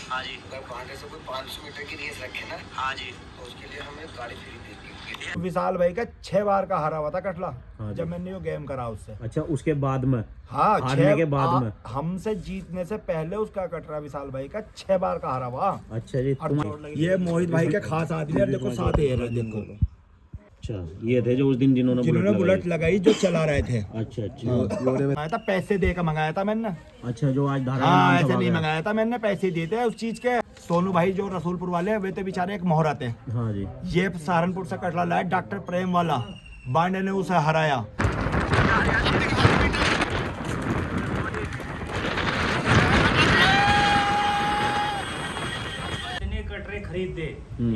हाँ जी। अगर बांटे से कोई 500 मीटर की रेस रखे ना, हाँ जी। तो उसके लिए हमें गाड़ी फ्री देंगे। विशाल भाई का 6 बार का हारा हुआ था कटला। हाँ जी। जब मैंने वो गेम करा उससे। अच्छा, उसके बाद में हाँ, हारने के बाद में हमसे जीतने से पहले उसका कटरा विशाल भाई का 6 बार का हारा हुआ। अच्छा जी। ये मोहित भाई के खास आदमी है, देखो साथ है देखो। अच्छा, ये थे जो उस दिन जिन्होंने बुलेट लगाई, जो चला रहे थे। अच्छा अच्छा। आया था, पैसे दे के मंगाया था मैंने। अच्छा, जो आज धारा हाँ, ऐसे नहीं मंगाया था मैंने, पैसे दिए थे उस चीज के। सोनू भाई जो रसूलपुर वाले वे तो बेचारे एक मोहरा थे। हाँ जी। ये सहारनपुर से कटला लाया, डॉक्टर प्रेम वाला बांडे ने उसे हराया। कटरे खरीदे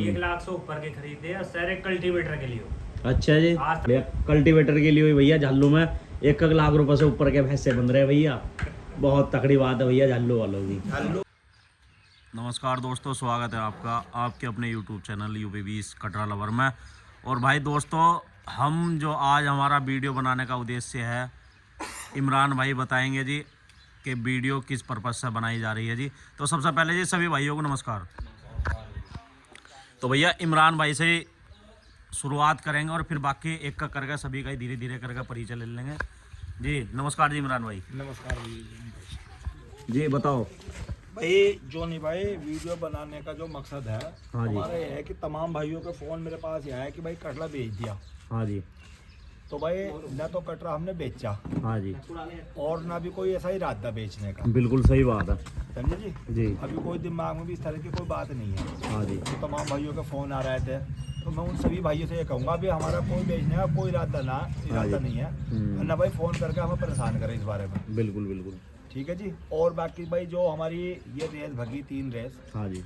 1 लाख से ऊपर के खरीदे और सारे कल्टीवेटर के लिए। अच्छा जी। भैया कल्टीवेटर के लिए भैया झालू में 1 लाख रुपए से ऊपर के भैंसे बन रहे भैया। बहुत तकड़ी बात है भैया झालू वालों की। नमस्कार दोस्तों, स्वागत है आपका आपके अपने YouTube channel UP20 Katra lover में। और भाई दोस्तों, हम जो आज हमारा वीडियो बनाने का उद्देश्य है, इमरान भाई बताएंगे जी कि वीडियो किस पर्पज़ से बनाई जा रही है जी। तो सबसे पहले जी सभी भाइयों को नमस्कार। तो भैया इमरान भाई से शुरुआत करेंगे और फिर बाकी एक का करके सभी का ही धीरे धीरे करके परिचय ले लेंगे जी। नमस्कार जी इमरान भाई। नमस्कार जी बताओ भाई। जोनी भाई, वीडियो बनाने का जो मकसद है हाँ जी। हमारा ये है कि तमाम भाइयों के फोन मेरे पास ये आया कि भाई कटरा बेच दिया। हाँ जी। तो भाई न तो कटरा हमने बेचा हाँ जी। और ना भी कोई ऐसा इरादा बेचने का। बिल्कुल सही बात है। समझे जी? जी। अभी कोई दिमाग में भी इस तरह की कोई बात नहीं है। हाँ जी। तो तमाम भाइयों के फोन आ रहे थे, तो मैं उन सभी भाइयों से ये कहूँगा भी हमारा कोई बेचने का कोई इरादा नहीं है। ना भाई फोन करके हमें परेशान करें इस बारे में। बिल्कुल बिल्कुल। ठीक है जी। और बाकी भाई जो हमारी ये रेस भगी 3 रेस, हाँ जी।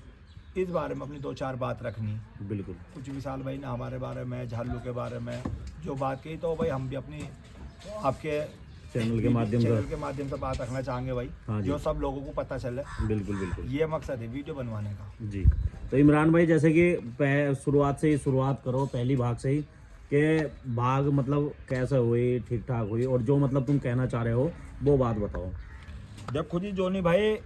इस बारे में अपनी 2-4 बात रखनी। बिल्कुल। कुछ विशाल भाई ने हमारे बारे में, झालू के बारे में जो बात कही, तो भाई हम भी अपनी आपके चैनल के माध्यम से बात रखना चाहेंगे भाई। हाँ जी। जो सब लोगों को पता चले। बिल्कुल बिल्कुल। ये मकसद है वीडियो बनवाने का जी। तो इमरान भाई, जैसे कि शुरुआत करो पहली भाग से ही कि भाग मतलब कैसे हुई, ठीक ठाक हुई, और जो मतलब तुम कहना चाह रहे हो वो बात बताओ। देखो जी जोनी भाई,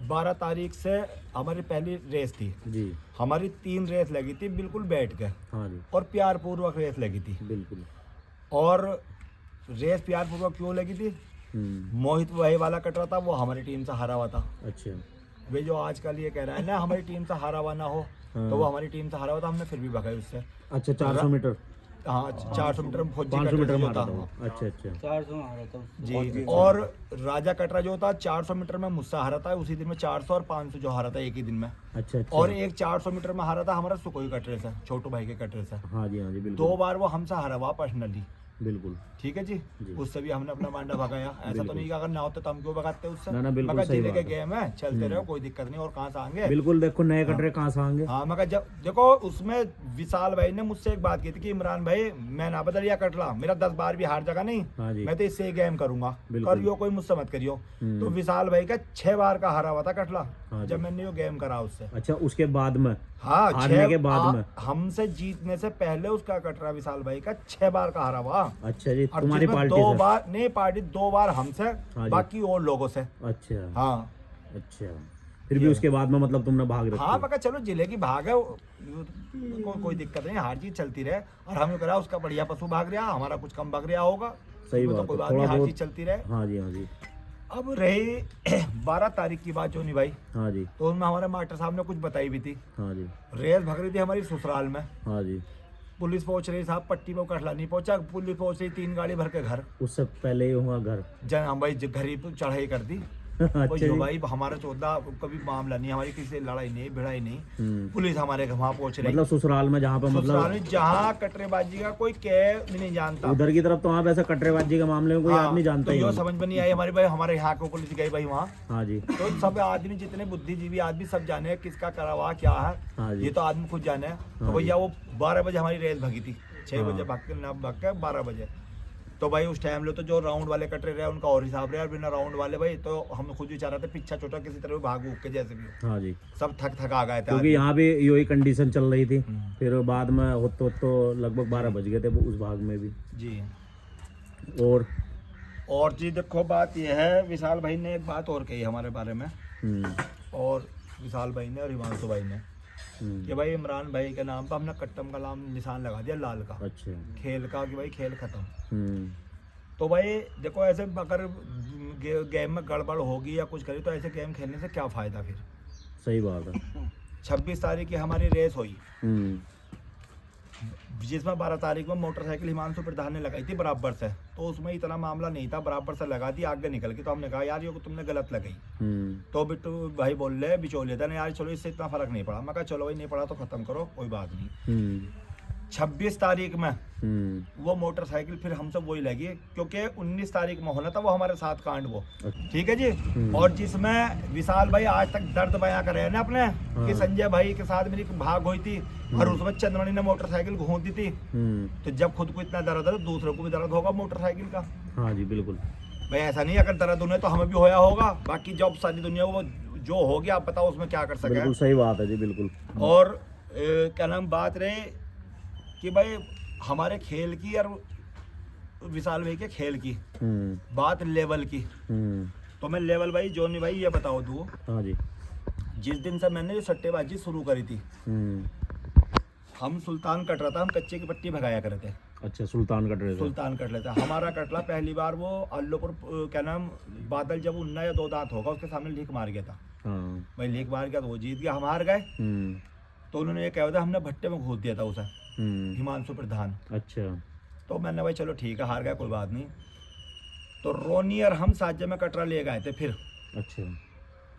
12 तारीख से हमारी पहली रेस थी जी। हमारी 3 रेस लगी थी बिल्कुल बैठ के। हाँ जी। और प्यार पूर्वक रेस लगी थी। बिल्कुल। और रेस प्यार पूर्वक क्यों लगी थी? मोहित भाई वाला कटरा था, वो हमारी टीम से हारा हुआ था। अच्छा। वे जो आजकल ये कह रहा है ना हमारी टीम से हारा हुआ ना हो, तो वो हमारी टीम से हारा हुआ था, हमने फिर भी भगाई उससे। अच्छा, 400 मीटर। हाँ, 400 मीटर में 500 मीटर मारा था। अच्छा अच्छा। 400 हारा था जी। और राजा कटरा जो था 400 मीटर में मुझसे हारा था उसी दिन में। 400 और 500 जो हारा था एक ही दिन में। अच्छा अच्छा। और एक 400 मीटर में हारा था हमारा सुकोई कटरे से, छोटू भाई के कटरे से। हाँ जी। हाँ जी बिल्कुल। 2 बार वो हमसे हारा हुआ पर्सनली। बिल्कुल। ठीक है जी। उससे भी हमने अपना मांडा भगाया। ऐसा तो नहीं कि अगर ना होता तो हम क्यों भगाते उससे। ना बिल्कुल मगर सही जिले के बात है। गेम है, चलते रहो, कोई दिक्कत नहीं। और कहाँ से आएंगे? बिल्कुल। देखो नए कटरे कहाँ से आएंगे। हाँ, मगर जब देखो उसमें विशाल भाई ने मुझसे एक बात की थी कि इमरान भाई मैं ना बदलिया कटला, मेरा 10 बार भी हार जगह नहीं। हाँ जी। मैं तो इससे ही गेम करूंगा, बिल्कुल। करियो कोई मुझसे मत करियो। तो विशाल भाई का 6 बार का हारा हुआ था कटला। हाँ जी। जब मैंने वो गेम करा उससे। अच्छा, उसके बाद में हाँ, हारने के बाद में हमसे जीतने से पहले उसका कटरा विशाल भाई का 6 बार का हारा हुआ। अच्छा जी। और तुम्हारी जिसमें पार्टी 2 से? बार नहीं, पार्टी 2 बार हमसे, हाँ जी। बाकी और लोगों से। अच्छा। हाँ। अच्छा, फिर भी उसके बाद में मतलब तुमने भाग रखी? हाँ, मगर चलो जिले की भाग है, कोई दिक्कत नहीं, हार जीत चलती रहे। और हमें करा उसका बढ़िया पशु भाग रहा, हमारा कुछ कम भाग रहा होगा। सही तो बात कोई है, बात नहीं, थोड़ा हार बहुत। जीत चलती रहे। हाँ जी। हाँ जी। अब रही 12 तारीख की बात जो नहीं भाई, हाँ जी। तो उनमें हमारे मास्टर साहब ने कुछ बताई भी थी। हाँ जी। रेस भग रही थी हमारी ससुराल में। हाँ जी। पुलिस पहुंच रही, साहब पट्टी पे कटला नहीं पहुंचा, पुलिस पहुंच रही 3 गाड़ी भर के घर। उससे पहले ही हुआ घर। हम भाई घर ही चढ़ाई कर दी। अच्छा जी। भाई हमारा 14 कभी मामला नहीं, हमारी किसी से लड़ाई नहीं, भिड़ाई नहीं। पुलिस हमारे वहाँ पहुंच रही। मतलब ससुराल में जहाँ पे मतलब जहाँ कटरेबाजी का कोई कह नहीं जानता। उधर की तरफ तो वहाँ वैसे कटरेबाजी के मामले में कोई आदमी जानता तो ही यो नहीं। समझ में नहीं आई हमारे भाई, हमारे यहाँ को पुलिस गई भाई वहाँ। हाँ जी। तो सब आदमी जितने बुद्धिजीवी आदमी सब जाने किसका करा हुआ क्या है। हाँ जी। ये तो आदमी खुद जाने। तो हाँ भैया वो 12 बजे हमारी रेस भगी थी। 6 हाँ। बजे भाग के 12 बजे। तो भाई उस टाइम लो तो जो राउंड वाले कटरे रहे उनका और हिसाब रहे, और बिना राउंड वाले भाई तो हम खुद ही चाह रहे थे पिछा छोटा किसी तरह भाग उग के जैसे भी। हाँ जी। सब थक आ गए थे क्योंकि यहाँ भी यही कंडीशन चल रही थी। फिर बाद में हो तो लगभग 12 बज गए थे उस भाग में भी जी। और जी देखो बात यह है, विशाल भाई ने एक बात और कही हमारे बारे में। और विशाल भाई ने और हिमांशु भाई ने कि भाई इमरान भाई के नाम पर हमने कट्टम का नाम निशान लगा दिया लाल का, अच्छा। खेल का, कि भाई खेल खत्म। हम्म। तो भाई देखो ऐसे अगर गेम में गड़बड़ होगी या कुछ करी तो ऐसे गेम खेलने से क्या फ़ायदा फिर। सही बात है। 26 तारीख की हमारी रेस हुई, हम्म। जिसमें 12 तारीख में मोटरसाइकिल हिमांशु प्रधान ने लगाई थी बराबर से, तो उसमें इतना मामला नहीं था, बराबर से लगा दी, आगे निकल गई। तो हमने कहा यार ये तुमने गलत लगाई। तो बिट्टू भाई बोल रहे बिचौलिए था ना यार चलो इससे इतना फर्क नहीं पड़ा। मैं कहा चलो भाई नहीं पड़ा तो खत्म करो, कोई बात नहीं। 26 तारीख में वो मोटरसाइकिल फिर हमसे वही लगी, क्योंकि 19 तारीख में होना था वो हमारे साथ कांड वो, ठीक है जी। और जिसमें विशाल भाई आज तक दर्द बयां कर रहे हैं ना अपने, कि संजय भाई के साथ मेरी भाग हुई थी और उसमें चंद्रमणि ने मोटरसाइकिल घूम दी थी। तो जब खुद को इतना दर्द है तो दूसरों को भी दर्द होगा मोटरसाइकिल का। हाँ जी बिल्कुल भाई ऐसा नहीं अगर दर्द उन्हें तो हमें भी होया होगा, बाकी जब सारी दुनिया वो जो हो गया आप बताओ उसमें क्या कर सके। बिल्कुल सही बात है जी बिल्कुल। और क्या नाम बात रहे कि भाई हमारे खेल की और विशाल भाई के खेल की बात लेवल की, तो मैं लेवल भाई जोनी भाई ये बताओ तू, हाँ जी, जिस दिन से मैंने जो सट्टेबाजी शुरू करी थी, हम सुल्तान कट रहा था, हम कच्चे की पट्टी भगाया करे थे। अच्छा सुल्तान कट रहे थे। सुल्तान कट लेता हमारा कटला पहली बार वो अल्लोपुर क्या नाम बादल जब 19 या 2 दांत होगा उसके सामने लीक मार गया था। हाँ। भाई लीक मार गया तो वो जीत गया, हम हार गए। तो उन्होंने ये कहा था हमने भट्टे में घोद दिया था उसे, हिमांशु प्रधान। अच्छा। तो मैंने भाई चलो ठीक है हार गया कोई बात नहीं। तो रोनी और हम साज्य में कटरा ले गए थे फिर। अच्छा।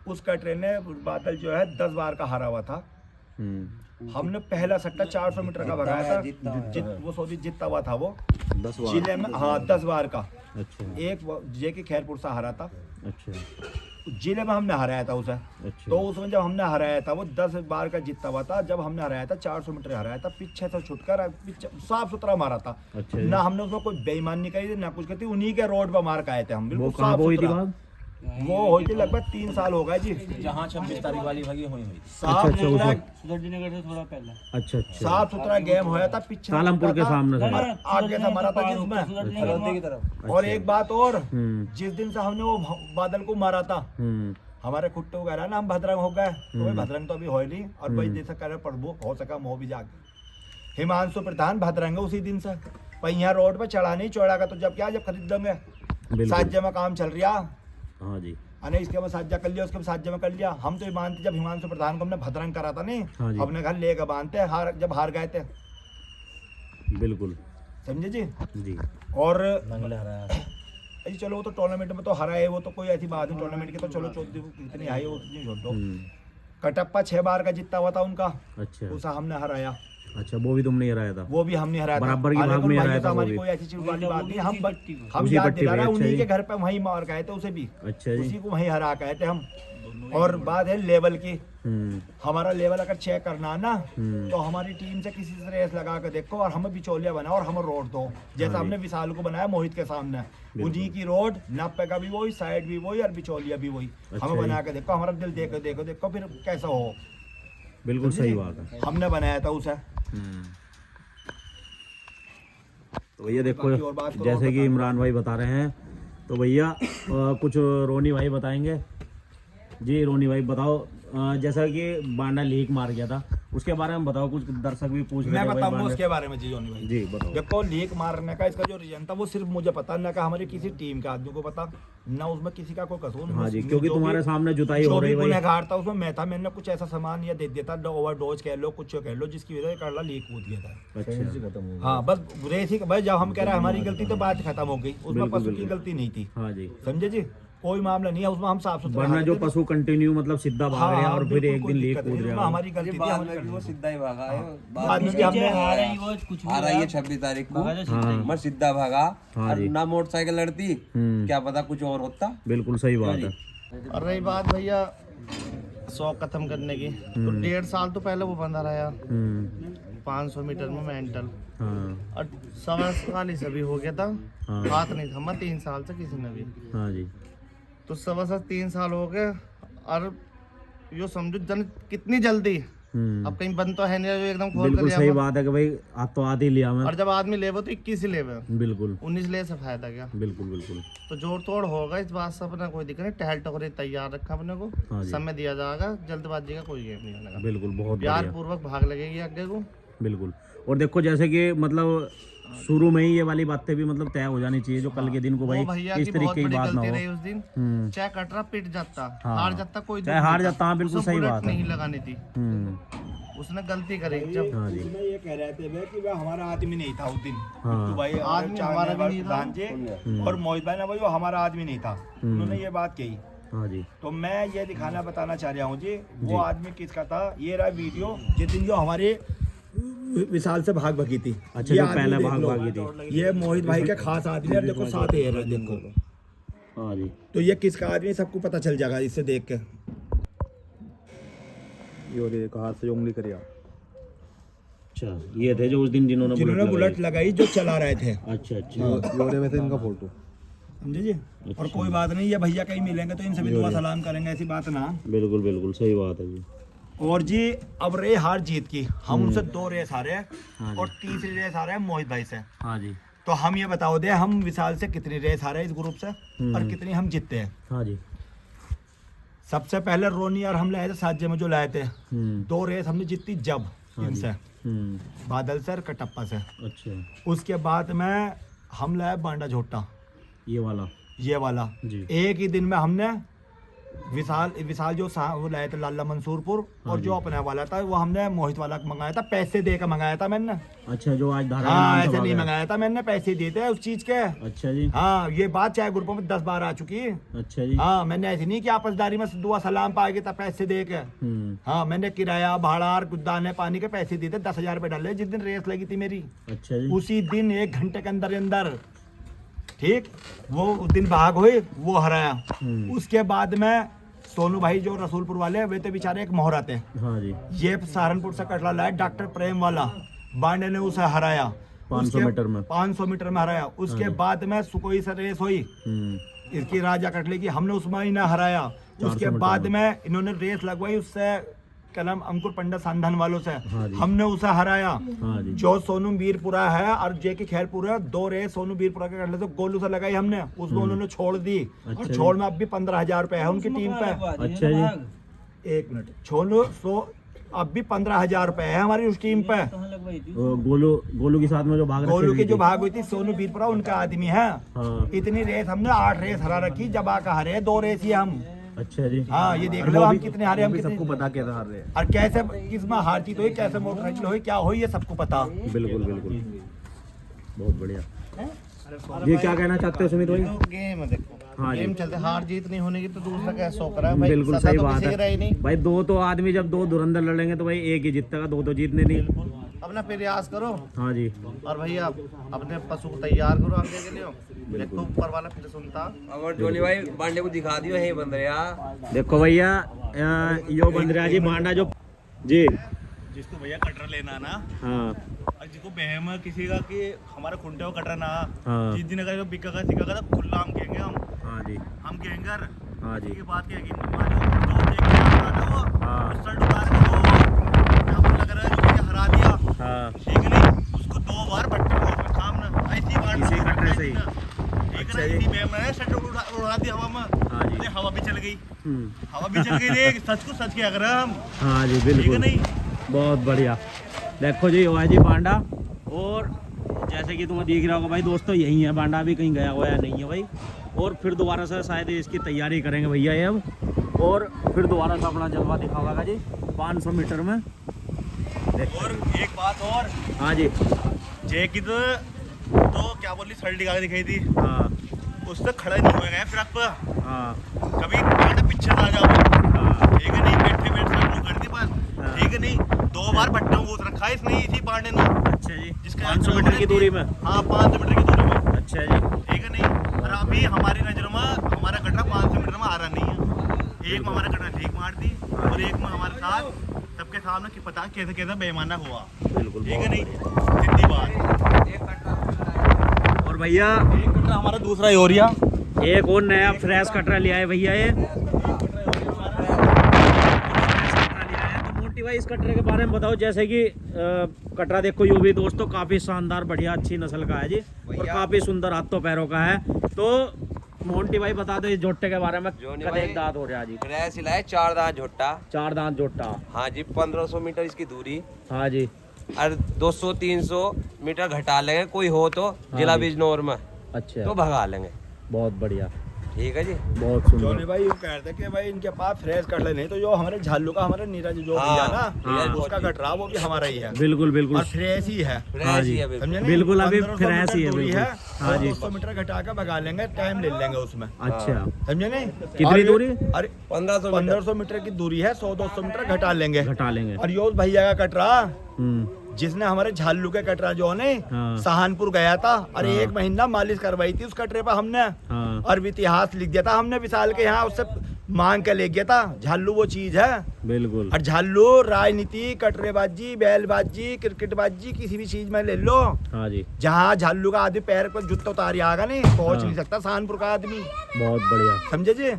उस कटरे ने बादल जो है 10 बार का हारा हुआ था। हमने पहला सट्टा 400 मीटर का भगाया था, वो सौदी जीतता हुआ था वो 10 बार। जिले में, हाँ 10 बार का। अच्छा। एक जे के खैरपुर से हारा था। अच्छा। जिले में हमने हराया था उसे। अच्छा। तो उसमें जब हमने हराया था वो 10 बार का जीतता हुआ था। जब हमने हराया था 400 मीटर हराया था, पीछे से छुटकर साफ सुथरा मारा था। अच्छा। ना हमने उसमें कोई बेईमानी करी थी ना कुछ करी थी, उन्हीं के रोड पर मार के आए थे हम, बिल्कुल साफ हुई थी सुथरा। बात? वो हुई थी लगभग 3 साल हो गए जी, जहाँ 26 तारीख वाली भागी हुई थी। साफ सुथरा, सुदर्जी नगर से थोड़ा पहले। अच्छा अच्छा। साफ सुथरा गेम होया था, पीछे कालमपुर के सामने से आगे से मारा था जिसमें। और एक बात और, जिस दिन से हमने वो बादल को मारा था, हमारे खुट्टे वगैरह ना हम भद्रंग हो गए। तो भाई भद्रंग तो अभी हो नहीं, और भाई जैसा करे प्रभु हो सका मोह भी जाके हिमांशु प्रधान भद्रंग उसी दिन से पहिया रोड पे चढ़ा नहीं चौड़ा का। तो जब क्या जब खरीद देंगे साज्य में काम चल रहा। हाँ जी। अने इसके बाद साज्य कर लिया, उसके बाद साज्य में कर लिया। हम तो ये मानते जब हिमांशु प्रधान को हमने भद्रंग करा था नहीं, अपने घर लेकर बांधते हार जब हार गए थे। बिल्कुल समझे जी। जी। और चलो वो तो टूर्नामेंट में तो हरा है, वो तो कोई ऐसी बात नहीं। टूर्नामेंट की तो चलो 14 कितनी आई वो उतनी छोड़ दो। कटप्पा 6 बार का जीता हुआ था उनका। अच्छा। उसे हमने हराया। अच्छा वो भी तुमने हराया था? वो भी हमने हराया था, बराबर की भाग में हराया था। हमारी कोई ऐसी चीज वाली बात नहीं, हम याद दिला रहे हैं उन्हीं के घर पे वहीं मार गए थे उसे भी। अच्छा। उसी को वहीं हरा गए थे हम। और बात है लेवल की, हमारा लेवल अगर चेक करना ना तो हमारी टीम से किसी से रेस लगा कर देखो और हमें बिचौलिया बनाओ और हमें रोड दो, जैसा हमने विशाल को बनाया मोहित के सामने। उन्हीं की रोड नब्बे का भी वही, साइड भी वही और बिचौलिया भी वही। हमें बना के देखो, हमारा दिल देखो देखो देखो फिर कैसा हो। बिल्कुल सही बात है, हमने बनाया था उसे। तो भैया देखो जैसे कि इमरान भाई बता रहे हैं, तो भैया कुछ रोनी भाई बताएंगे। जी रोनी भाई बताओ, जैसा कि बांडा लीक मार गया था उसके बारे में बताओ, कुछ दर्शक भी पूछ रहे हैं। मैं बताऊंगा उसके बारे में जी रोनी भाई। जी बताओ। देखो लीक मारने का इसका जो रीजन था वो सिर्फ मुझे पता, ना का हमारी किसी टीम के आदमी को पता, ना उसमें किसी का कोई कसूर। हाँ जी, क्योंकि तुम्हारे सामने जुताई हो रही है। गुनहगार था उसमें मैं था, मैंने कुछ ऐसा सामान या दे दिया था, ओवरडोज कह लो कुछ कह लो, जिसकी वजह से करला लीक कूद गया था। अच्छा। हाँ बस रेस ही भाई, जब हम कह रहे हैं हमारी गलती तो बात खत्म हो गई, उसमें पशु की गलती नहीं थी। हाँ जी समझे जी, कोई मामला नहीं है उसमें, हम साफ सुथरा। वरना जो पशु कंटिन्यू मतलब सीधा भाग रहे हैं और फिर एक दिन लीक कूद रहा है, हमारी गलती थी। वो सीधा ही भागा है, बाद में भी हमने आ रही है 26 तारीख को, मैं सीधा भागा और ना मोटरसाइकिल लड़ती, क्या पता कुछ और होता। बिल्कुल सही बात है। और रही बात भैया शौक खत्म करने की, तो 1.5 साल तो पहले वो बंधा रहा 500 मीटर में मेंटल, और 1.25 से भी हो गया था। हाथ नहीं थमा 3 साल से किसी ने भी। हाँ जी। तो 3 साल हो गए, और यो समझो जन कितनी जल्दी अब कहीं बंद तो है नहीं जो एकदम खोल कर बिल्कुल लिया सही हुआ। बात है कि भाई आज तो आधी लिया मैं। और जब आदमी ले वो तो 21 ही ले वो, बिल्कुल 19 ले से फायदा क्या। बिल्कुल बिल्कुल। तो जोड़ तोड़ होगा इस बात से अपना कोई दिक्कत नहीं, टहल टोकरी तैयार रखा अपने को, हाँ जी। समय दिया जाएगा, जल्दबाजी का कोई गेम नहीं होने का, बिल्कुल बहुत प्यार बढ़िया। पूर्वक भाग लगेगी आगे को। बिल्कुल। और देखो जैसे कि मतलब शुरू में ही ये वाली बातें भी मतलब तय हो जानी चाहिए जो कल के दिन को वो भाई भैया इस की तरीके बहुत की बड़ी बात ना गलती हो। रही उस दिन, हम्म। चाहे कटरा पिट जाता, हाँ। हार जाता, कोई चाहे हार जाता, हाँ, बिल्कुल उसे सही बुलेट बात है। नहीं लगानी थी, उसने गलती करी जब। हाँ जी। इसमें ये कह रहे थे भाई कि वह हमारा आदमी नहीं था उस दिन। हाँ। तो भाई आदमी हमारा भी नहीं था। भांजे और मोहित भाई ना भाई वो हमारा आदमी नहीं था, उन्होंने ये बात कही। हाँ जी। तो मैं ये दिखाना बताना चाह रहा हूँ जी वो आदमी किसका था। ये रहा वीडियो जितिन जो हमारे विशाल से भाग भगी थी। अच्छा, ये जो आदमी पहले देख भाग लो। भागी थी। ये मोहित भाई के खास आदमी है, देखो साथ है रहा, देखो। हाँ जी। तो ये किसका आदमी सबको पता चल जाएगा इससे देख के। ये हाथ से उंगली करिए। अच्छा ये थे जो उस दिन जिन्होंने बुलेट लगाई जो चला रहे थे। अच्छा अच्छा। में थे इनका फोटो, समझे जी। और कोई बात नहीं, ये भैया कहीं मिलेंगे तो इनसे भी दुआ सलाम करेंगे, ऐसी बात ना। बिल्कुल बिल्कुल सही बात है जी। और जी अब रे हार जीत की हम उनसे 2 रेस हारे और तीसरी रेस हारे हैं मोहित भाई से। हाँ जी। तो हम ये बताओ दे हम विशाल से कितनी रेस हारे इस ग्रुप से और कितनी हम जीतते हैं। हाँ जी। सबसे पहले रोनी और हम लाए थे साज्य में जो लाए थे, 2 रेस हमने जीती जब इनसे, बादल से और कटप्पा से। अच्छा। उसके बाद में हम लाए बांडा झोटा, ये वाला जी। एक ही दिन में हमने विशाल जो वो लाए थे लाला मंसूरपुर, और जो अपने वाला था वो हमने मोहित वाला मंगाया था, पैसे दे के मंगाया था मैंने। अच्छा जो आज धारा। हाँ ऐसे नहीं मंगाया था मैंने, पैसे दिए थे उस चीज के। अच्छा जी। हाँ ये बात चाहे ग्रुपों में 10 बार आ चुकी है। अच्छा जी। हाँ मैंने ऐसी नहीं कि आपसदारी में दुआ सलाम पाएगी तब पैसे दे के। हाँ मैंने किराया भाड़ा और दाने पानी के पैसे दिए थे, 10,000 रुपए डाले जिस दिन रेस लगी थी मेरी। अच्छा जी। उसी दिन 1 घंटे के अंदर ठीक वो उस दिन भाग हुई, वो हराया। उसके बाद में सोनू भाई जो रसूलपुर वाले वे तो बेचारे एक मोहरा थे। हाँ जी। ये सहारनपुर से कटरा लाया डॉक्टर प्रेम वाला, बांडे ने उसे हराया 500 मीटर में। 500 मीटर में हराया। उसके बाद में सुकोई से रेस हुई इसकी राजा कटले की, हमने उसमें ही ना हराया। उसके बाद में इन्होंने रेस लगवाई उससे कलम अंकुर पंडित संधान वालों से, हमने उसे हराया। हाँ जी। जो सोनू वीरपुरा है और जे की खैरपुरा, 2 रेस सोनू वीरपुरा के करने से गोलू से लगाई हमने, उसमें उन्होंने छोड़ दी। अच्छा और छोड़ में अब भी 15,000 रुपए है उनकी टीम पे। अच्छा जी। 1 मिनट छोड़ो, अब भी 15,000 रुपए है हमारी उस टीम पे। गोलू के साथ में जो भाग रखी गोलू हुई की थी। जो भाग हुई थी सोनू वीरपुरा उनका आदमी है। हाँ। इतनी रेस हमने 8 रेस हरा रखी, जब आकर हरे 2 रेस ही हम। अच्छा जी। हाँ ये देख लो हम कितने हारे, हम कितने, सबको पता कैसे हार रहे हैं। और कैसे किसमें हार जीत हुई, कैसे मोटरसाइकिल हुई, क्या हुई, ये सबको पता। बिल्कुल बिल्कुल बहुत बढ़िया। ये क्या कहना चाहते हो सुमित भाई? गेम है देखो, हाँ जी। गेम चलते, हार जीत नहीं होने की तो दूसरा क्या शौक रहा है भाई, बिल्कुल सदा सही तो बात किसी की रही है नहीं। भाई। 2 तो आदमी जब 2 धुरंधर लड़ेंगे तो भाई एक ही जीतेगा, 2 तो जीतने नहीं। अपना प्रयास करो। हाँ जी। और भैया अपने पशु को तैयार करो आगे के लिए, देखो ऊपर वाला फिर सुनता। अगर जोली भाई बांडे को दिखा दियो है बंद रहा। देखो भैया यो बंदरिया जी बांडा जो जी। जिसको भैया कटरा लेना ना, हाँ और जिसको बहम है किसी का कि हमारा खुंटे को कटरा ना, हाँ। जिस दिन अगर बिका का सिका का तो खुला हम कहेंगे, हाँ जी। हम कहेंगे हाँ जी। की बात की यकीन मत मानो, तो देख के ना वो हाँ। शर्ट उतार के वो क्या लग रहा है जो भैया हरा दिया, हाँ। ठीक है नहीं, उसको 2 बार भट्टे को सामने ऐसी बात इसी कटरे से ही। ठीक है ना, इसी बहम है शर्ट उड़ा दी हवा में। हाँ जी। अरे हवा भी चल गई, हवा भी चल गई, देख सच को सच क्या कर रहा हम। हाँ जी ठीक है बिल्कुल। नहीं, बहुत बढ़िया। देखो जी वो है जी बांडा, और जैसे कि तुम्हें दिख रहा होगा भाई दोस्तों यही है बांडा, अभी कहीं गया हुआ है नहीं है भाई। और फिर दोबारा से शायद इसकी तैयारी करेंगे भैया ये अब, और फिर दोबारा से अपना जलवा दिखावागा जी 500 मीटर में। और एक बात और, हाँ जी। जय की तो क्या बोली शर्ट दिखा के दिखाई थी, हाँ उससे खड़ा नहीं हुआ गया फिर आप हाँ कभी बांडा पीछे आ जाओ, हाँ। ठीक है नहीं, बैठे बैठे सब लोग कर दी बस, ठीक है नहीं, 2 बार भट्टा वो रखा है इसने इसी बांडे ने, अच्छा जी। जिसका 500 मीटर की दूरी में। हाँ 500 मीटर की दूरी में, अच्छा जी। ठीक है नहीं। और अभी हमारी नजरों में हमारा कटरा 500 मीटर में आ रहा नहीं है, एक में हमारा कटरा ठीक मार दी और एक में हमारे साथ सबके सामने कि पता कैसे कैसे बेईमाना हुआ, बिल्कुल ठीक है नहीं, सीधी बात। और भैया एक कटरा हमारा दूसरा यूरिया, एक और नया फ्रेश कटरा लिया है भैया ये। तो मोटी भाई इस कटरे के बारे में बताओ, जैसे कि कटरा देखो यूं भी दोस्तों काफी शानदार बढ़िया अच्छी नस्ल का है जी, और काफी सुंदर हाथों पैरों का है। तो मोंटी भाई बता दो इस झोट्टे के बारे में। कद एक दांत हो रहा है जी? क्रय सिलाए 4 दांत झोटा। 4 दांत झोट्टा। हाँ जी, 1500 मीटर इसकी दूरी। हाँ जी। और 200-300 मीटर घटा लेंगे, कोई हो तो जिला बिजनौर में अच्छा तो भगा लेंगे। बहुत बढ़िया, ठीक है जी। बहुत सुंदर। जोनी भाई वो कह रहे थे कि भाई इनके पास फ्रेश कटले नहीं, तो जो हमारे झालू का हमारे नीरज जो भैया ना उसका कटरा वो भी हमारा ही है। बिल्कुल बिल्कुल और फ्रेश ही है, हाँ जी, समझे नहीं? बिल्कुल अभी 1500 फ्रेश ही है, दूरी बिल्कुल। हाँ जी। 200 मीटर घटा कर भगा लेंगे, टाइम ले लेंगे उसमें, अच्छा, समझे नहीं? कितनी दूरी? अरे 1500 मीटर की दूरी है, 100-200 मीटर घटा लेंगे। घटा लेंगे। और यो भैया का कटरा हम्म, जिसने हमारे झालू के कटरा जो ने हाँ। सहानपुर गया था, और 1 महीना मालिश करवाई थी उस कटरे पर हमने, हाँ। और भी इतिहास लिख दिया था हमने विशाल के यहाँ, उससे मांग के ले गया था। झालू वो चीज है, बिल्कुल। और झालू राजनीति, कटरेबाजी, बैलबाजी, क्रिकेटबाजी, किसी भी चीज में ले लो, हाँ जी, जहाँ झालू का आदमी पैर पर जूता उतारी आगा नहीं पहुंच नहीं सकता सहानपुर का आदमी, बहुत बढ़िया, समझे जी?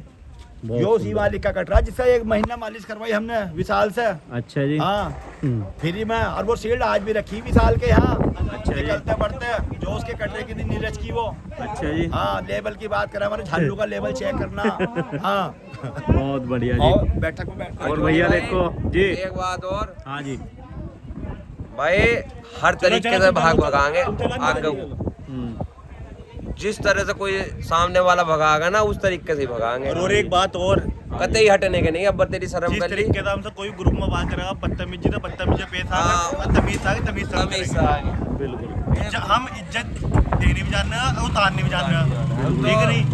बहुत यो सुंदर। उसी मालिक का कटरा जिससे 1 महीना मालिश करवाई हमने विशाल से। अच्छा जी। हाँ, हम्म, फ्री में। और वो शील्ड आज भी रखी विशाल के यहाँ, अच्छा जी। निकलते बढ़ते जो उसके कटरे की थी नीरज की वो। अच्छा जी, हाँ, लेवल की बात करें, हमारे झालू का लेवल चेक करना। हाँ, बहुत बढ़िया और जी। बैठक में बैठ और भैया देखो जी, एक बात और हाँ जी, भाई, हर तरीके से भगाएंगे आगे को। हम्म, जिस तरह से कोई सामने वाला भगाएगा ना, उस तरीके से ही भगाएंगे। और एक बात और, कतई हटने के नहीं। अब तेरी शर्म जिस कर ली। तरीके से हमसे कोई ग्रुप में बात करेगा बदतमीजी तो बदतमीजी पेश हाँ। आगे, तमीज आगे तमीज से हमें करेंगे। आगे। बिल्कुल। हम इज्जत देनी भी जानना है, उतारनी भी जानना है, ठीक है नहीं?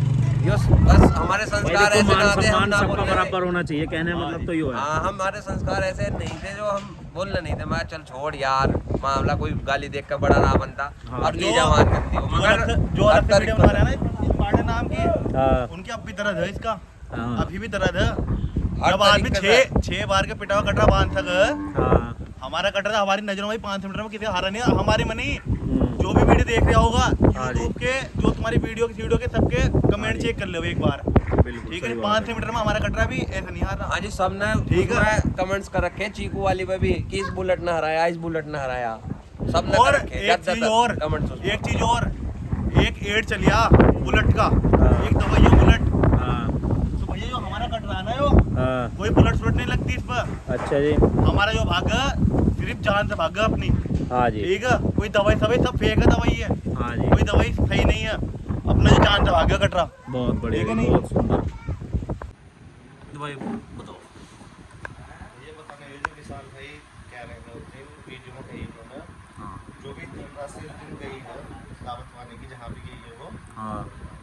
यो बस हमारे भाई संस्कार देखो, ऐसे मान ना थे, हम सम्मान ना सबका बोलने बराबर होना चाहिए, कहने का मतलब तो यो है। हाँ, हमारे संस्कार ऐसे नहीं थे जो हम बोलने नहीं थे। मैं चल छोड़ यार, मामला कोई गाली देख कर बड़ा ना बनता हाँ। और की जमान करती हो, मगर जो हर अलग से वीडियो तरीके बना रहा है ना इस पांडे नाम की, हाँ, उनकी अब भी दर्द है इसका, हाँ। अभी भी दर्द है। हर जब आदमी तरीके 6 बार के पिटा हुआ कटरा बांध सके, हाँ, हमारा कटरा हमारी नजरों में 500 मीटर में किसी हारा नहीं है, हमारी मनी। हम्म, जो भी वीडियो देख रहा होगा हाँ जी। यूट्यूब के, जो तुम्हारी वीडियो के सबके कमेंट चेक कर लो एक बार, बिल्कुल ठीक सही है? बात 500 मीटर में हमारा कटरा भी ऐसा नहीं हारा। हाँ जी, सबने ठीक है। कमेंट्स कर रखे हैं चीकू वाली पे भी कि इस बुलेट ने हराया, इस बुलेट ने हराया, सबने और कर रखे हैं। एक चीज और, कमेंट्स एक एड चलिया बुलेट का, एक दवाइयों बुलेट, हाँ, तो भैया जो हमारा कटरा है ना यो, हाँ, कोई बुलेट सुलेट नहीं लगती इस पर। अच्छा जी, हमारा जो भागा सिर्फ जान से भागा अपनी, हाँ जी, ठीक है? कोई दवाई सवाई सब फेक है, दवाई है, हाँ जी, कोई दवाई सही नहीं है, अपना जो जान से भागा कटरा। बहुत बढ़िया, ठीक है नहीं? बहुत सुंदर। भाई बताओ। ये बताने ये जो विशाल भाई कह रहे हैं उस दिन वीडियो में कही उन्होंने, हाँ, जो भी राशि उस दिन गई है दावत वाले की, जहाँ भी गई है वो हाँ,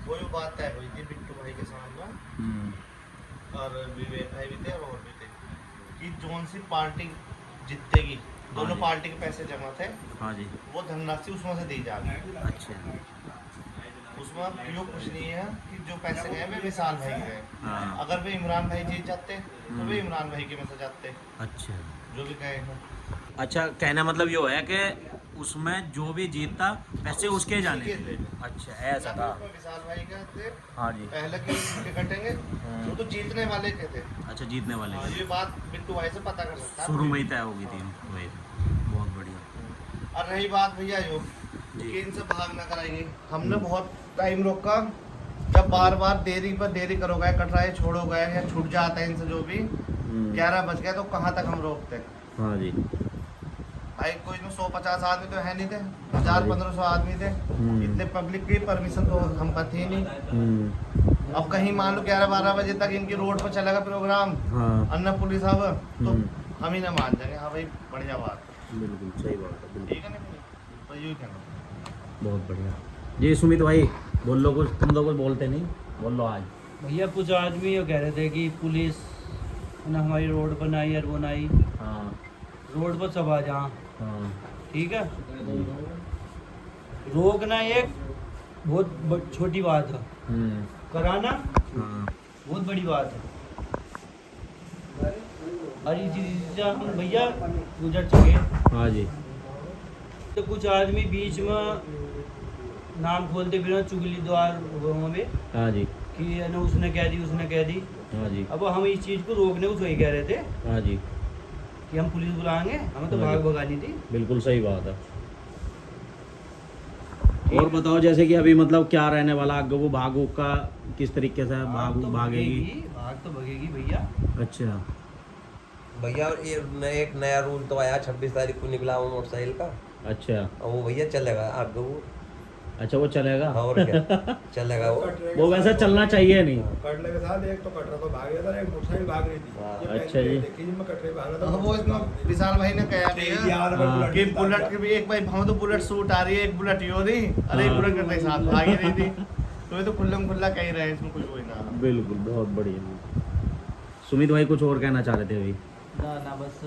वो बात तय हुई थी बिट्टू भाई के सामने, हम्म, और विवेक भाई भी थे और भी थे, कि जोन सी पार्टी जीतेगी, दोनों जी। पार्टी के पैसे जमा थे, हाँ जी, वो धनराशि उसमें से दी जाएगी। अच्छा, उसमें यो कुछ नहीं है कि जो पैसे गए वे विशाल भाई के गए, हाँ, अगर वे इमरान भाई जीत जाते तो वे इमरान भाई के में से जाते, अच्छा, जो भी गए हैं। अच्छा, कहना मतलब यो है कि उसमें जो भी जीतता पैसे उसके जाने उसके थे। थे। अच्छा, ऐसा था। उसमें विशाल भाई के थे, हाँ जी, पहले के कटेंगे, वो तो जीतने वाले के थे। अच्छा, जीतने वाले हाँ, ये बात बिट्टू भाई से पता कर सकता है। शुरू में ही तय हो गई थी वही, बहुत बढ़िया। और रही बात भैया यो जी। कि इनसे भाग ना कराएंगे, हमने बहुत टाइम रोका, जब बार बार देरी पर देरी करोगे, कटराए छोड़ोगे या छूट जाता है इनसे जो भी 11 बज गए, तो कहाँ तक हम रोकते? हाँ जी, भाई कोई 150 आदमी तो है नहीं थे, 1000-1500 आदमी थे, इतने पब्लिक की परमिशन तो हम पर थी नहीं। अब कहीं मान लो 11-12 बजे तक इनकी रोड पर चलेगा प्रोग्राम, हाँ, अन्ना पुलिस अब तो हम ही ना मान जाएंगे, हाँ भाई बढ़िया बात, बिल्कुल सही बात है, बिल्कुल, ठीक है ना? तो यही कहना। बहुत बढ़िया जी। सुमित भाई बोल लो कुछ, तुम तो कुछ बोलते नहीं, बोल लो आज। भैया कुछ आदमी ये कह रहे थे कि पुलिस ने हमारी रोड बनाई और बनाई, हाँ, रोड पर सब आ जहाँ, हाँ, ठीक है? रोकना एक बहुत छोटी बात है, कराना हाँ, बहुत बड़ी बात है। और ये चीज़ हम भैया गुजर चुके, हाँ जी, तो कुछ आदमी बीच में नाम खोलते बिना चुगली द्वार में हाँ जी, कि है ना उसने कह दी, उसने कह दी। हाँ जी, अब हम इस चीज़ को रोकने को वही कह रहे थे हाँ जी, कि हम पुलिस बुलाएंगे, हमें तो भाग भगानी थी। बिल्कुल सही बात है। और बताओ जैसे कि अभी मतलब क्या रहने वाला आगे वो भागो का किस तरीके से भागेगी? भाग तो भगेगी भैया। अच्छा भैया ये एक नया रूल तो आया 26 तारीख को निकला वो मोटरसाइकिल का। अच्छा और वो भैया चलेगा आगे वो। अच्छा वो चलेगा और क्या चलेगा वो वैसे चलना चाहिए नहीं। कटरे के साथ एक तो कटरा तो भाग गया था, एक मोटरसाइकिल भाग रही थी। ये अच्छा जी। देखी जिसमें कटरे भाग रहा था वो इसमें विशाल भाई ने कहा कि बुलेट के भी एक भाई हम तो बुलेट सूट आ रही है, एक बुलेट यो रही, अरे एक बुलेट कटरे के साथ भाग ही रही थी। तो ये तो खुल्लम खुल्ला कह रहे हैं, इसमें कुछ हुई ना। बिल्कुल बहुत बढ़िया। सुमित भाई कुछ और कहना चाह रहे थे अभी? ना बस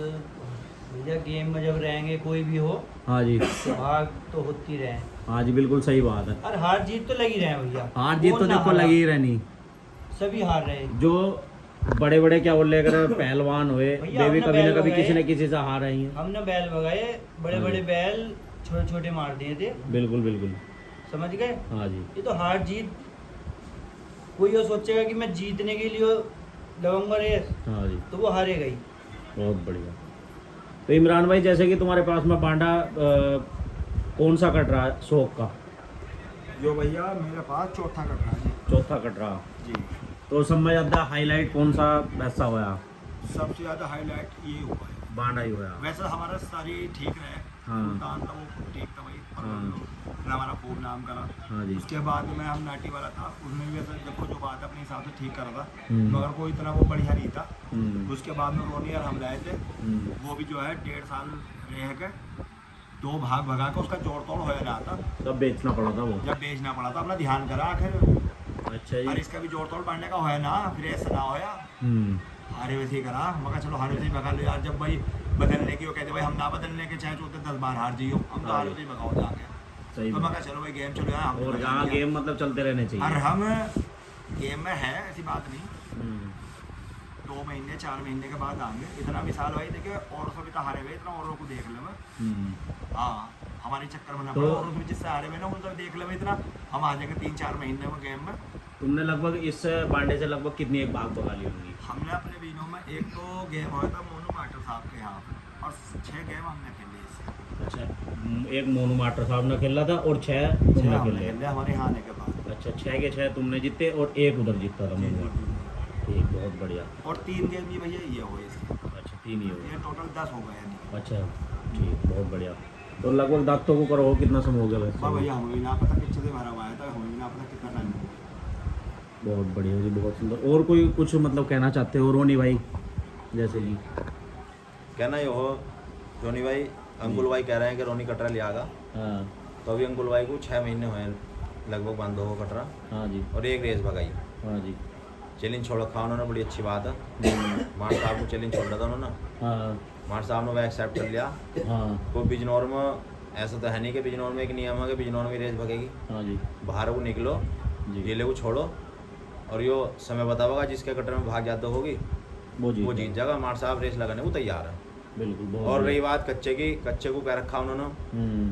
भैया गेम में जब रहेंगे कोई भी हो, हाँ जी, तो भाग तो होती रहे। हाँ जी बिल्कुल सही बात है। और हार जीत तो लगी रहे भैया, हार जीत तो कौन ना देखो हारा? लगी ही रहनी। सभी हार रहे। जो बड़े बड़े क्या बोल रहे पहलवान हुए भैया, वे भी हमने कभी ना बैल कभी किसी भगाए। न किसी से हार रही हैं। हमने बैल भगाए, बड़े बड़े बैल छोटे छोटे मार दिए थे, बिल्कुल बिल्कुल। समझ गए। हाँ जी ये तो हार जीत, कोई ये सोचेगा कि मैं जीतने के लिए लगाऊंगा रेस, हाँ जी तो वो हारेगा ही। बहुत बढ़िया। तो इमरान भाई जैसे कि तुम्हारे पास में बांडा कौन सा कट रहा है शौक का? जो भैया मेरे पास चौथा कटरा जी। चौथा कट रहा जी तो सबसे ज़्यादा हाईलाइट कौन सा वैसा हुआ? सबसे ज्यादा हाईलाइट ये हुआ है। बांडा ही हुआ। वैसे हमारा सारी ठीक रहे, हाँ। सुल्तान था वो ठीक था भाई, हाँ। हमारा खूब नाम करा। हाँ जी उसके बाद में हम नाटी वाला था, उसमें भी वैसे देखो जो बात अपने हिसाब से ठीक कर रहा था, हम्म। मगर कोई इतना वो बढ़िया नहीं था। हम्म, उसके बाद में रोनी और हम लाए थे, हम्म। वो भी जो है 1.5 साल रह के 2 भाग भगा के उसका जोड़ तोड़ हो रहा था, तब बेचना पड़ा था वो। जब बेचना पड़ा था अपना ध्यान करा आखिर। अच्छा और जी। इसका भी जोड़ तोड़ पड़ने का होया ना, फिर ऐसा ना होया हम्म, हारे वैसे ही करा। मगर चलो हारे वैसे ही भगा लो यार, जब भाई बदलने की वो कहते भाई हम ना बदलने के चाहे चौथे 10 बार हार जियो, हम तो हारे वैसे ही भगाओ जाके। सही तो बात। मगर चलो भाई गेम चलो यार, हम तो और भगा यहाँ दिया। गेम मतलब चलते रहने और चाहिए। हम गेम में है ऐसी बात नहीं, हम्म, 2 महीने 4 महीने के बाद आएंगे। इतना विशाल भाई देखिए और सब इतना हारे हुए, इतना औरों को देख ले। हम्म। हाँ हमारे चक्कर में ना तो- पड़ो, और उसमें जिससे हारे हुए ना उनसे देख ले इतना, हम आ जाएंगे 3-4 महीने में गेम में। तुमने लगभग इस बांडे से लगभग कितनी एक भाग भगा ली होंगी? हमने अपने बीनों में एक तो गेम हुआ था मोनू माटर साहब के यहाँ पे, और 6 गेम हमने खेले इससे। अच्छा एक मोनू माटर साहब ने खेला था और 6 6 तुमने हमने खेले। खेले हमारे यहाँ आने के बाद। अच्छा 6 के 6 तुमने जीते और एक उधर जीता था मोनू माटर। ठीक बहुत बढ़िया। और 3 गेम भी भैया ये हुए इसके, अच्छा 3 ही हो गए। ये टोटल 10 हो गए यानी। अच्छा ठीक बहुत बढ़िया। तो लगभग दांतों को करो कितना समय हो गया वाह वैसे? भैया हमें भी ना पता कितने से भरा हुआ है, तो हमें भी ना पता कितना टाइम हो गया। बहुत बढ़िया जी बहुत सुंदर। और कोई कुछ मतलब कहना चाहते हो रोनी भाई जैसे कि? कहना ये हो रोनी भाई, अंकुल भाई कह रहे हैं कि रोनी कटरा ले आगा, हाँ तो अभी अंकुल भाई को 6 महीने हुए हैं लगभग बांधो हो कटरा, हाँ जी और एक रेस भगाई। हाँ जी चैलेंज छोड़ रखा उन्होंने, बड़ी अच्छी बात है। मार साहब को चैलेंज छोड़ रहा था उन्होंने, हाँ मार साहब ने वो एक्सेप्ट कर लिया। हाँ कोई बिजनौर में ऐसा तो है नहीं कि बिजनौर में एक नियम है कि बिजनौर में रेस भगेगी। हाँ जी बाहर को निकलो, जी जिले को छोड़ो, और यो समय बताओगा जिसके कटर में भाग जाता होगी वो वो जीत जाएगा। मार साहब रेस लगाने को तैयार है। बिल्कुल बहुत और रही बढ़िया। बात कच्चे की, कच्चे को क्या रखा उन्होंने, हम्म,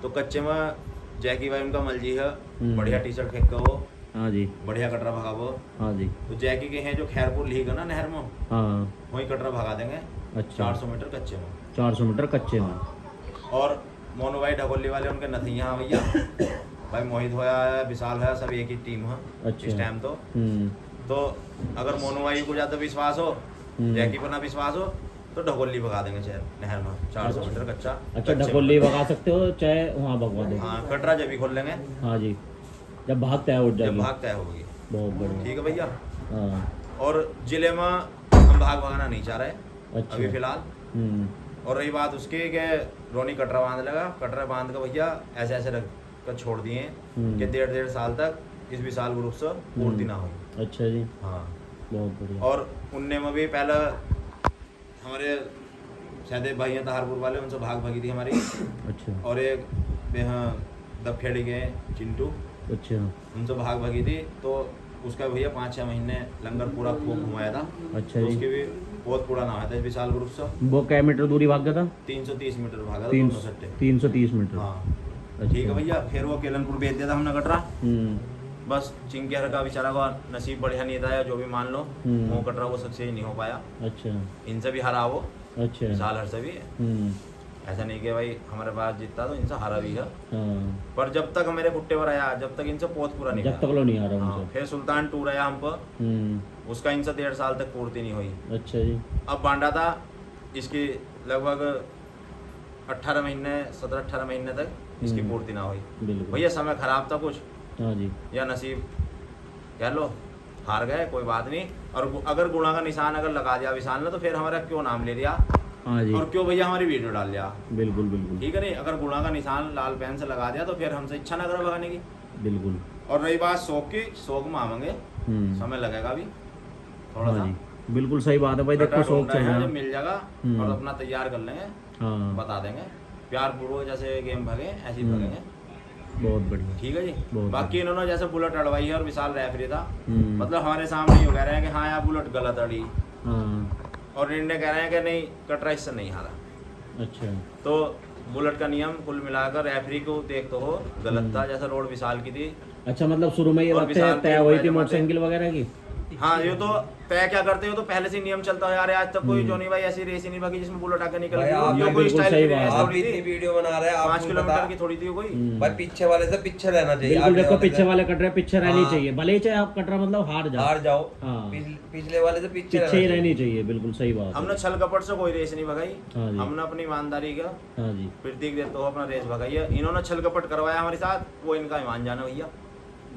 तो कच्चे में जैकी भाई उनका मलजी है, हम्म। बढ़िया टी शर्ट फेंक के वो हाँ जी बढ़िया कटरा भगा वो। हाँ जी तो जैकी के हैं जो खैरपुर लीग है ना नहर में, हाँ वहीं कटरा भगा देंगे अच्छा 400 मीटर कच्चे में। 400 मीटर कच्चे में। और मोनू भाई ढकोली वाले उनके नथिया हैं भैया, भाई मोहित होया है, विशाल है, सब एक ही टीम है अच्छा। इस टाइम। हम्म, तो अगर मोनू भाई को ज़्यादा विश्वास हो, जैकी पर ना विश्वास हो, तो ढकोली भगा देंगे नहर में 400 मीटर कच्चा। अच्छा कच्चे में। ढकोली भगा सकते हो चाहे वहाँ भगवा दो? हाँ कटरा जब भी खोल लेंगे हाँ जी जब भाग तय उठ जब जाएगी। भाग तय होगी। बहुत बढ़िया। ठीक है भैया। हाँ और जिले में हम भाग भगाना नहीं चाह रहे अच्छा अभी फिलहाल। हम्म, और रही बात उसकी कि रोनी कटरा बांध लगा, कटरा बांध के भैया ऐसे ऐसे रख कर छोड़ दिए हम्म। कि 1.5 साल तक इस विशाल ग्रुप से पूर्ति ना हुई। अच्छा जी हाँ बहुत बढ़िया। और उनने में भी पहले हमारे सहदेव भाई हैं तहारपुर वाले, उनसे भाग भगी थी हमारी। अच्छा और एक यहाँ दफखेड़ी के चिंटू, अच्छा उनसे भाग भगी थी। तो उसका भैया 5-6 महीने लंगर पूरा खूब घुमाया था। अच्छा तो जी। उसकी भी बहुत पूरा ना आया था इस विशाल ग्रुप से। वो क्या मीटर दूरी भाग गया था? 330 मीटर भागा था दोनों सट्टे। 330 मीटर। हाँ अच्छा। ठीक है भैया। फिर वो केलनपुर भेज दिया था हमने कटरा। हम्म, बस चिंकियर का बेचारा का नसीब बढ़िया नहीं था, या जो भी मान लो, हम्म। वो कटरा वो सक्सेस नहीं हो पाया। अच्छा इनसे भी हरा वो, अच्छा। विशाल हर से भी ऐसा नहीं कि भाई हमारे पास जीतता तो इनसे हारा भी है। पर जब तक मेरे कुट्टे पर आया, जब तक इनसे पोत पूरा नहीं जब तक लो नहीं आ रहा हाँ, उनसे। फिर सुल्तान टूर आया हम पर, उसका इनसे 1.5 साल तक पूर्ति नहीं हुई। अच्छा जी। अब बांडा था इसकी लगभग 17-18 महीने तक इसकी पूर्ति ना हुई। बिल्कुल भैया समय खराब था कुछ, हाँ जी। या नसीब कह लो, हार गए, कोई बात नहीं। और अगर गुणा का निशान अगर लगा दिया विशाल ने तो फिर हमारा क्यों नाम ले लिया हाँ जी। और क्यों भैया हमारी वीडियो डाल दिया। बिल्कुल बिल्कुल ठीक है नहीं, अगर गुणा का निशान लाल पेन से लगा दिया तो फिर हमसे इच्छा ना करा भगाने की। बिल्कुल। और रही बात शौक की, शौक में आवेंगे, समय लगेगा भी थोड़ा हाँ सा। जी बिल्कुल सही बात है भाई। देखो शौक ढूंढ रहे हैं, चाहिए। जब मिल जाएगा और अपना तैयार कर लेंगे, हाँ बता देंगे। प्यार पूर्वक जैसे गेम भगे ऐसे ही भगेंगे। बहुत बढ़िया। ठीक है जी। बहुत बाकी इन्होंने जैसे बुलेट अड़वाई है और विशाल रेफरी था, मतलब हमारे सामने ही कह रहे हैं कि हाँ यार बुलेट गलत अड़ी, और इन्हें कह रहे हैं कि नहीं कटरा इससे नहीं हारा। अच्छा। तो बुलेट का नियम कुल मिलाकर रेफरी को देख तो हो गलत था, जैसे रोड विशाल की थी। अच्छा मतलब शुरू में ये और बात विशाल तय के हुई थी पहले मोटरसाइकिल वगैरह की। हाँ, ये तो तय क्या करते हो तो पहले से नियम चलता है यार। आज तक कोई जोनी भाई ऐसी रेस ही नहीं भागी जिसमें बुलेट आकर निकल भाई, गई। आप ये कोई बिल्कुल स्टाइल सही की बात रेस है। थोड़ी आप इतनी थी, वीडियो बना रहे हैं, 5 किलोमीटर की थोड़ी थी वो कोई। भाई पीछे वाले से पीछे रहना चाहिए। बिल्कुल आगे देखो वाले पीछे से वाले कटरे पीछे रहनी हाँ। चाहिए, भले ही चाहे आप कटरा मतलब हार हार जाओ, हाँ। पिछले वाले से पीछे पीछे ही रहनी चाहिए। बिल्कुल सही बात है। हमने छल कपट से कोई रेस नहीं भगाई। हाँ जी। हमने अपनी ईमानदारी का हाँ जी प्रतीक देते हो अपना रेस भगाई है। इन्होंने छल कपट करवाया हमारे साथ, वो इनका ईमान जाना भैया।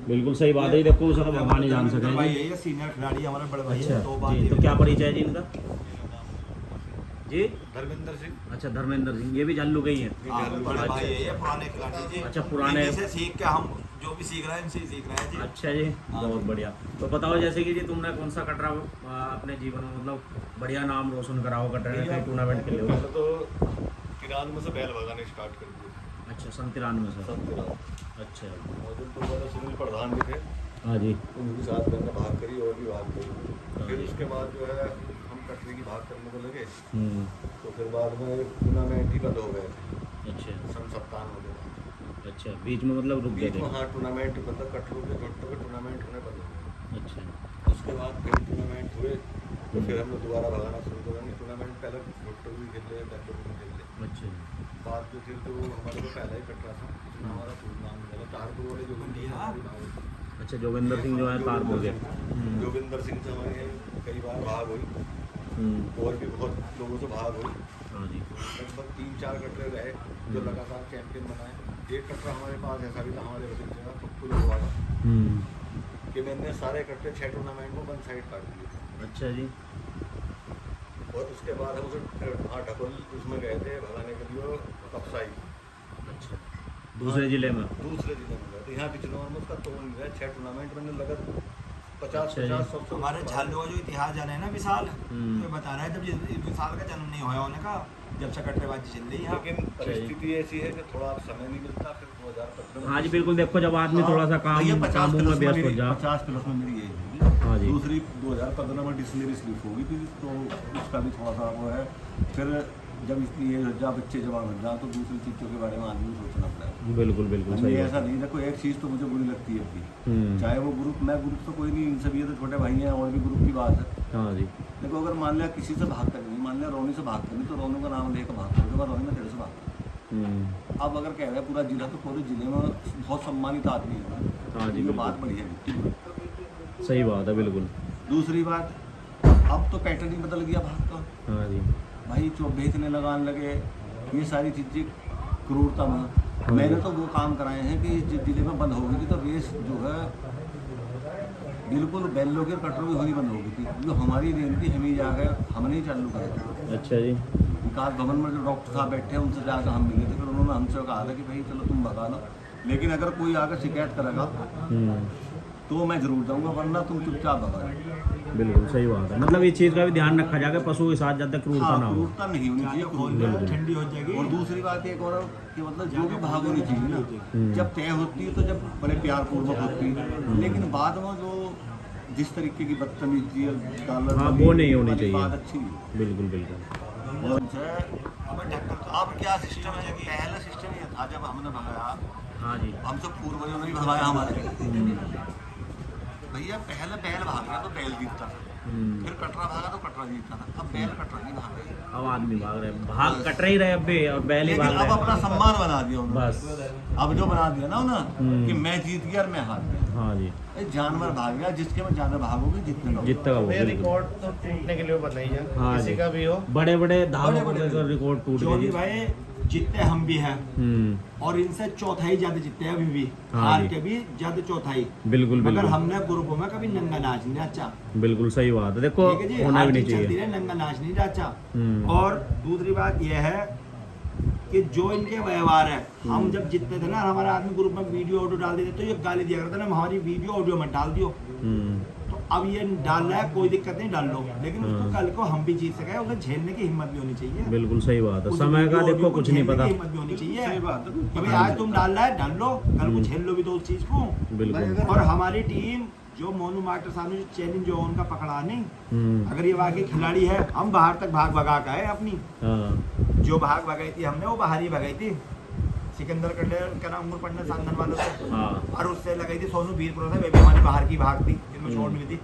बिल्कुल सही बात है। देखो उसका भगवान ही जान सके भाई जी। ये सीनियर खिलाड़ी हमारे बड़े भाई अच्छा हैं। तो बात जी। ये तो क्या परिचय है जी इनका जी? धर्मेंद्र सिंह। अच्छा धर्मेंद्र सिंह, ये भी जल्लू के ही है। बड़े भाई है ये, पुराने खिलाड़ी जी। अच्छा, पुराने। इन्हीं से सीख के हम जो भी सीख रहे हैं इनसे ही सीख रहे हैं जी। अच्छा जी बहुत बढ़िया। तो बताओ जैसे कि जी तुमने कौन सा कटरा अपने जीवन में मतलब बढ़िया नाम रोशन करा हो कटरा में, कई टूर्नामेंट खेले हो? पहले तो 93 से बैल भगाने स्टार्ट कर दिए। अच्छा 93 से। 93 अच्छा मौजूदपुर वाले सुनील प्रधान भी थे, हाँ जी। उनके साथ मैंने भाग करी और भी भाग करी। फिर उसके बाद जो है हम कटरे की भाग करने को लगे, तो फिर बाद में टूर्नामेंट ही बंद हो गए थे। अच्छा सन 97 में। अच्छा बीच में मतलब रुक गए बीच थे। में हाँ टूर्नामेंट मतलब कटरों के छोटे के टूर्नामेंट होने बंद हो गए। अच्छा उसके बाद फिर टूर्नामेंट हुए तो फिर हमने दोबारा भगाना शुरू करा। टूर्नामेंट पहले भुट्टो भी खेल रहे, बैटो भी खेल रहे। अच्छा बाद में फिर तो हमारे को पहला ही कटरा था, इसमें हमारा पूर्ण नाम निकला। तारपुर वाले जो भी हमारी भाग, अच्छा जोगिंदर सिंह जो है तारपुर के। जोगिंदर सिंह से हमारे कई बार भाग हुई और भी बहुत लोगों से भाग हुई। हाँ जी लगभग 3-4 कटरे रहे जो लगातार चैंपियन बनाए। एक कटरा हमारे पास ऐसा भी था हमारे भतीजे का पप्पू लोगों का कि मैंने सारे कटरे 6 टूर्नामेंट में 1 साइड काट दिए। अच्छा जी। और उसके बाद हम उसे वहाँ ढकोल उसमें गए थे भगाने के लिए कपसाई। अच्छा दूसरे जिले में। दूसरे जिले में गए थे। यहाँ बिजनौर में उसका तोड़ नहीं रहा। 6 टूर्नामेंट मैंने लगा 50-50 हमारे झालू का जो इतिहास जाने है ना विशाल, तो बता रहा है जब विशाल का जन्म नहीं होया होने का, जब से कट्टेबाजी चल रही है। लेकिन परिस्थिति ऐसी है कि थोड़ा समय नहीं मिलता। फिर 2015 हाँ जी बिल्कुल। देखो जब आदमी थोड़ा सा भैया कामों 50 में प्लस व्यस्त हो जा। 50 प्लस में मेरी एज होगी। हाँ जी दूसरी 2015 में डिस्लेरी स्लिप होगी थी, तो उसका भी थोड़ा सा वो है। फिर जब इतनी एज हो जा, बच्चे जवान हो जा, तो दूसरी चीज़ों के बारे में आदमी को सोचना पड़ेगा। बिल्कुल बिल्कुल नहीं सही ऐसा बात। नहीं। देखो एक चीज़ तो मुझे बुरी लगती है अपनी, चाहे वो ग्रुप, मैं ग्रुप तो कोई नहीं, इन सभी ये तो छोटे भाई हैं और भी ग्रुप की बात है। हाँ जी देखो अगर मान लिया किसी से भाग करनी, मान लिया रोनी से भाग करनी, तो रोनी का नाम लेकर भाग कर दूंगा, रोनी में तेरे से भाग कर। अब अगर कह रहे हैं पूरा जिला, तो पूरे जिले में बहुत सम्मानित आदमी है। हाँ जी ये बिल्कुल बात बढ़िया है। सही बात है बिल्कुल। दूसरी बात, अब तो पैटर्न ही बदल गया भाग का। हाँ जी भाई जो बेचने लगाने लगे, ये सारी चीज़ें क्रूरता में। मैंने तो वो काम कराए हैं कि जिस जिले में बंद हो गई थी तो रेस जो है बिल्कुल बैलों के कटरों की होनी बंद हो गई थी। जो हमारी रेन थी हम ही जा गए, हमने ही चालू करे थे। अच्छा जी। विकास भवन में जो डॉक्टर साहब बैठे हैं उनसे जाकर हम मिले थे। फिर उन्होंने हमसे कहा था कि भाई चलो तुम भगा लो, लेकिन अगर कोई आकर शिकायत करेगा तो मैं जरूर जाऊँगा, वरना तुम चुपचाप भगा। बिल्कुल सही बात है। मतलब इस चीज़ का भी ध्यान रखा जाएगा पशु के साथ ज़्यादा क्रूरता ना हो। क्रूरता नहीं होनी चाहिए, क्रूरता ठंडी हो जाएगी। और दूसरी बात एक और कि मतलब जो भी भाग होनी चाहिए ना, जब तय होती है तो जब बड़े प्यार पूर्वक होती है, लेकिन बाद में जो जिस तरीके की बदतमीजी हाँ वो नहीं होनी चाहिए। बात अच्छी नहीं। बिल्कुल बिल्कुल। और अब क्या सिस्टम है कि पहला सिस्टम ये था जब हमने भगाया, हाँ जी हमसे पूर्वजों ने भी भगाया हमारे भैया, पहले बैल भाग गया तो बैल जीतता था। फिर कटरा भागा तो कटरा जीतता था, अब बैल कटरा नहीं भाग रहे। अब आदमी भाग रहे हैं, भाग कट रही रहे अब भी, और बैल ही भाग लेकिन रहे अब हैं। अपना सम्मान बना दिया उन्होंने। बस अब जो बना दिया ना उन्होंने कि मैं जीत गया और मैं हार गया। हाँ जी, ये जानवर भाग गया, जिसके में ज्यादा भागोगे जितने लोग। जितना का वो ये बिल्कुल। रिकॉर्ड तो टूटने के लिए बनाई है, हाँ किसी जी। का भी हो। बड़े बड़े धावकों के रिकॉर्ड टूट जो गए भी जी। भाई जितने हम भी हैं और इनसे चौथाई ज्यादा जीतते हैं अभी भी, हाँ हार जी। के भी ज्यादा चौथाई। बिल्कुल मगर बिल्कुल हमने ग्रुपों में कभी नंगा नाच नहीं नाचा। बिल्कुल सही बात है, देखो ठीक है जी, होना हार भी नहीं जीत चलती चाहिए। रहे, नंगा नाच नहीं नाचा। हम्म। और दूसरी बात यह है कि जो इनके व्यवहार है, हम जब जीतते थे ना, हमारे आदमी ग्रुप में वीडियो ऑडियो डाल देते तो ये गाली दिया करते ना, हमारी वीडियो ऑडियो मत डाल दियो। हम्म, तो अब ये डाल रहा है, कोई दिक्कत नहीं, डाल लो, लेकिन उसको हाँ। कल को हम भी जीत सके, उसे झेलने की हिम्मत भी होनी चाहिए। बिल्कुल सही बात है, उस समय वीडियो का ऑडियो देखो को कुछ नहीं झेलने पता। की हिम्मत भी होनी चाहिए कि भाई आज तुम डाल रहा है, डाल लो, कल को झेल लो भी तो उस चीज को। बिल्कुल। और हमारी टीम जो मोनू मास्टर साहब ने जो चैलेंज जो उनका पकड़ा नहीं, अगर ये वाकई खिलाड़ी है, हम बाहर तक भाग भगा का है अपनी, हाँ जो भाग भगाई थी हमने वो बाहर ही भगाई थी। सिकंदर कड्डे क्या नाम उमर पड़ना साधन वालों से, हाँ और उससे लगाई थी सोनू वीरपुर से, वे भी हमारी बाहर की भाग थी, जिनमें छोड़ नहीं थी।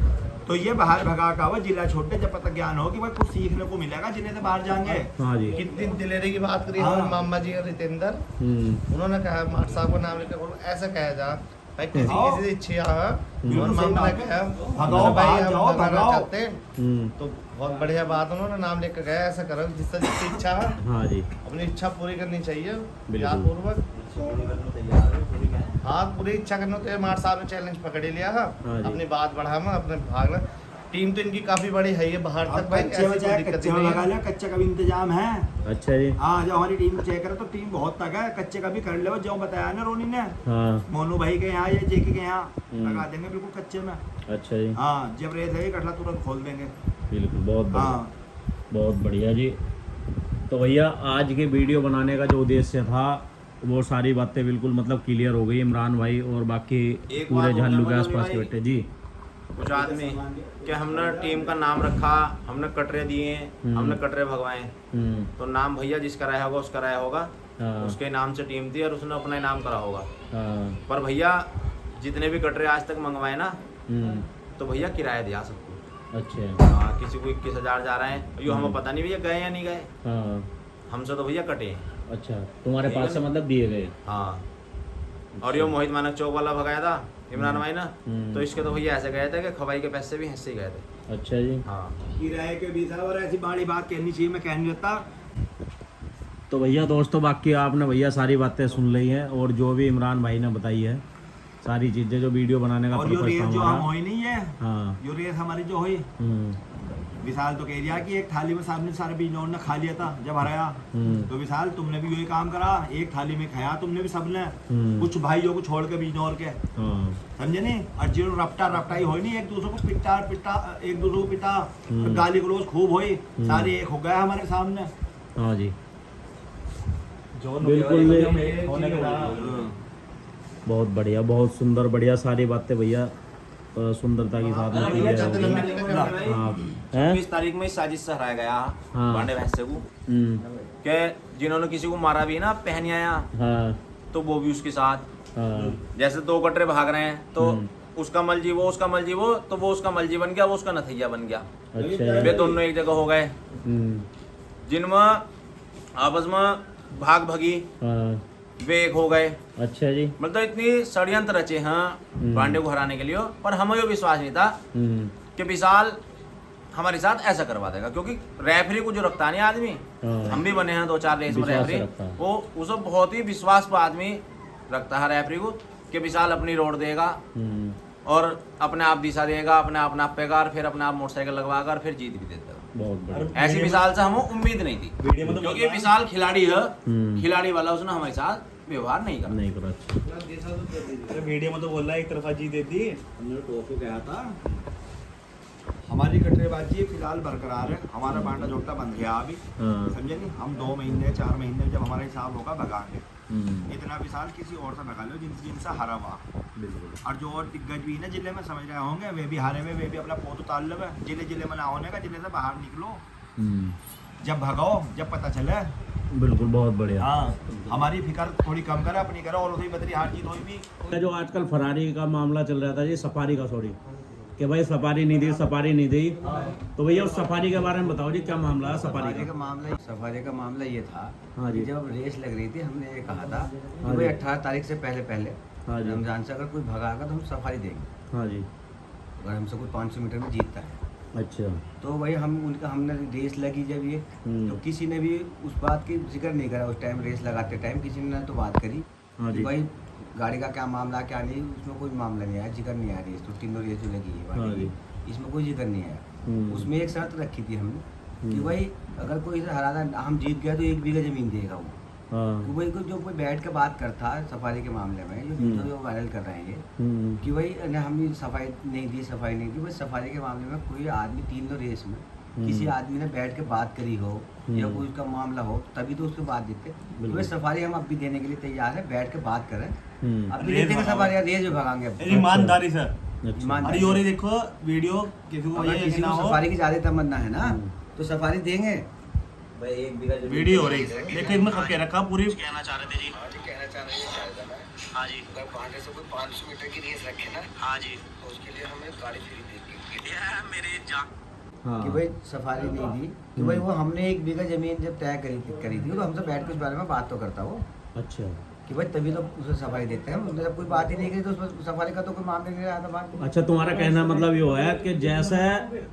तो ये बाहर भगा का हुआ जिला छोटे, जब पता ज्ञान हो कि भाई कुछ सीखने को मिलेगा जिले से बाहर जाएंगे। हाँ जी। कितनी दिलेरी की बात करी हाँ। हमारे मामा जी और रितेंद्र, उन्होंने कहा माट साहब का नाम लेकर बोलो, ऐसा कहा जा भाई किसी हाँ। किसी से इच्छा है। बिल्कुल और सही मामा ने बात है। कहा भगाओ, भाई बाहर हम जाओ, भगाना भगाओ। चाहते हैं, तो बहुत बढ़िया बात, उन्होंने नाम लेकर गया ऐसा करो जिससे जिसकी इच्छा है हाँ जी, अपनी इच्छा पूरी करनी चाहिए बिल्कुल। याद पूर्वक। हाँ पूरी इच्छा करनी होती है। मार साहब ने चैलेंज पकड़ ही लिया है, हाँ जी। अपनी बात बढ़ाना, अपने भागना। टीम तो इनकी काफी बड़ी है, ये बाहर तक भाई कच्चे ऐसी में कोई चाहे दिक्कत कच्चे ही में नहीं भगा है। लिया, कच्चे का भी इंतजाम है। अच्छा जी। हाँ, जब हमारी टीम चेक करे तो टीम बहुत तक है, कच्चे का भी कर ले, जो बताया ना रोनी ने, हाँ मोनू भाई के यहाँ या जेके के यहाँ लगा देंगे बिल्कुल कच्चे में। अच्छा जी, हाँ, जब रेस है कटला तुरंत खोल देंगे। बिल्कुल बहुत बढ़िया, हाँ, बहुत बढ़िया जी। तो भैया आज के वीडियो बनाने का जो उद्देश्य था वो सारी बातें बिल्कुल मतलब क्लियर हो गई। इमरान भाई और बाकी एक पूरे बात झालू के और आसपास के भाई। बैठे जी। कुछ आदमी कि हमने टीम का नाम रखा, हमने कटरे दिए, हमने कटरे भगवाए, तो नाम भैया जिसका रहा होगा उसका रहा होगा, हाँ उसके नाम से टीम थी और उसने अपना ही नाम करा होगा। हाँ पर भैया जितने भी कटरे आज तक मंगवाए ना, तो भैया किराया दिया सबको। अच्छा हाँ, किसी को 21,000 जा रहे हैं, यो हमें पता नहीं भैया गए या नहीं गए, हाँ हमसे तो भैया कटे हैं। अच्छा, तुम्हारे ठीक है पास से ना? मतलब दिए गए। हाँ, और यो मोहित मानक चौक वाला भगाया था इमरान भाई ना, तो इसके तो भैया ऐसे गए थे कि खवाई के पैसे भी हिस्से ही गए थे। अच्छा जी। हाँ, किराए के भी साहब, और ऐसी बड़ी बात कहनी चाहिए, मैं कह नहीं देता। तो भैया दोस्तों बाकी आपने भैया सारी बातें सुन ली हैं, और जो भी इमरान भाई ने बताई है सारी चीज़ें, जो वीडियो बनाने का और यो पर्पस रेस था जो हम हमारा। हुई नहीं है, हाँ यो रेस हमारी जो हुई, विशाल तो कह दिया कि एक थाली में सामने सारे बीज ने खा लिया था जब हराया। तो विशाल तुमने भी यही काम करा, एक थाली में खाया तुमने भी सबने, कुछ भाइयों को छोड़ के बीजनौर के, हाँ समझे नहीं। और जो रपटाई हो नहीं, एक दूसरे को पिटा एक दूसरे को पिटा, गाली गलौज खूब हुई, सारे एक हो गए हमारे सामने। हाँ जी, बिल्कुल बहुत बढ़िया, बहुत सुंदर, बढ़िया सारी बातें भैया सुंदरता के साथ में की है। हाँ हैं? 20 तारीख में इस साजिश से हराया गया हाँ। बांडे भैंसे को, कि जिन्होंने किसी को मारा भी ना पहनिया, हाँ तो वो भी उसके साथ। हाँ जैसे 2 कटरे भाग रहे हैं, तो उसका मलजी वो, उसका मलजी वो, तो वो उसका मलजी बन गया, वो उसका नथैया बन गया, अच्छा वे दोनों एक जगह हो गए। जिनमें आपस में भाग भगी हाँ वे एक हो गए। अच्छा जी। मतलब इतनी षड्यंत्र रचे हैं पांडे को हराने के लिए, पर हमें ये विश्वास नहीं था कि विशाल हमारे साथ ऐसा करवा देगा, क्योंकि रेफरी को जो रखता नहीं आदमी, हाँ। हम भी बने हैं 2-4 रेस में विश्वास रेफरी, रखता है। वो उसे बहुत ही विश्वास पर आदमी रखता है रेफरी को, कि विशाल अपनी रोड देगा और अपने आप दिशा देगा, अपने आप नापेगा, और फिर अपने आप मोटरसाइकिल लगवाकर फिर जीत भी देता है। बहुत बढ़िया। ऐसी विशाल से हमें उम्मीद नहीं थी, क्योंकि विशाल खिलाड़ी है, खिलाड़ी वाला उसने हमारे साथ व्यवहार नहीं करा। नहीं करा। अच्छा मीडिया में तो बोल रहा है एक तरफा जीत देती। हमने टोको कहा था, हमारी कटरेबाजी फिलहाल बरकरार है, हमारा बांडा झोटा बंद गया अभी, हाँ। समझे नहीं। हम 2 महीने 4 महीने जब हमारा हिसाब होगा भगाएंगे। इतना विशाल किसी और से भगा लो जिनसे हरा हुआ। बिल्कुल। और जो और दिग्गज भी है ना जिले में, समझ रहे होंगे, वे भी हारे हुए, वे भी अपना पोत उतार लो, जिले में ना होने का, जिले से बाहर निकलो, जब भगाओ, जब पता चले। बिल्कुल बहुत बढ़िया। हाँ, हमारी फिक्र थोड़ी कम करे, अपनी करो, और उसी बदरी हार जीत हुई भी। जो आजकल फरारी का मामला चल रहा था जी, सफारी का, सॉरी, कि भाई सफारी नहीं दी, सफारी नहीं दी। तो भैया उस सफारी के बारे में बताओ जी, क्या मामला है सफारी का? सफारी का मामला ये था हाँ जी। कि जब रेस लग रही थी हमने ये कहा था कि हाँ भाई जी। 18 तारीख से पहले हाँ जी। रमजान से अगर कोई भगाएगा तो हम सफारी देंगे, हाँ जी। अगर हमसे कोई 500 मीटर में जीतता है अच्छा। तो वही हमने रेस लगी जब ये, तो किसी ने भी उस बात की जिक्र नहीं करा। उस टाइम रेस लगाते टाइम किसी ने तो बात करी हाँ कि जी। भाई गाड़ी का क्या मामला क्या नहीं, उसमें कोई मामला नहीं आया, जिक्र नहीं आया। रेस तो तीनों रेस जो लगी है हाँ गाड़ी जी। की, इसमें कोई जिक्र नहीं आया। उसमें एक शर्त रखी थी हमने कि भाई अगर कोई इसे हराना, हम जीत गया तो 1 बीघा जमीन देगा वो। हाँ। तो भाई जो कोई बैठ के बात करता है सफारी के मामले में, जो वीडियो जो वायरल कर रहे हैं ये कि भाई हमने सफाई नहीं दी, भाई सफारी के मामले में कोई आदमी तीनों रेस में किसी आदमी ने बैठ के बात करी हो या कोई उसका मामला हो तभी तो उसको बात देते। तो भाई सफारी हम अब भी देने के लिए तैयार है, बैठ के बात करें। अब भी देते सफारी रेस भी भगाएंगे अब। ईमानदारी सर, अच्छा। ईमानदारी। और ये देखो वीडियो किसी को अगर ये किसी ना को हो, सफारी की ज्यादा तमन्ना है ना तो सफारी देंगे भाई। 1 बीघा जमीन वीडियो हो रही है, देखो इसमें सब कह रखा पूरी। कहना चाह रहे थे हाँ जी, अगर बांधे से कोई 500 मीटर की रेस रखे ना, हाँ जी, तो उसके लिए हमें गाड़ी फ्री देगी मेरे हाँ। कि भाई सफारी नहीं दी कि भाई वो हमने 1 बीघा जमीन जब तय करी थी तो हमसे बैठ के उस बारे में बात तो करता वो अच्छा। कि भाई तभी तो उसे सफारी देते हैं। उसने जब कोई बात ही नहीं करी तो उसमें सफारी का तो कोई मामला नहीं रहा था बात। अच्छा, तुम्हारा कहना मतलब ये है कि जैसे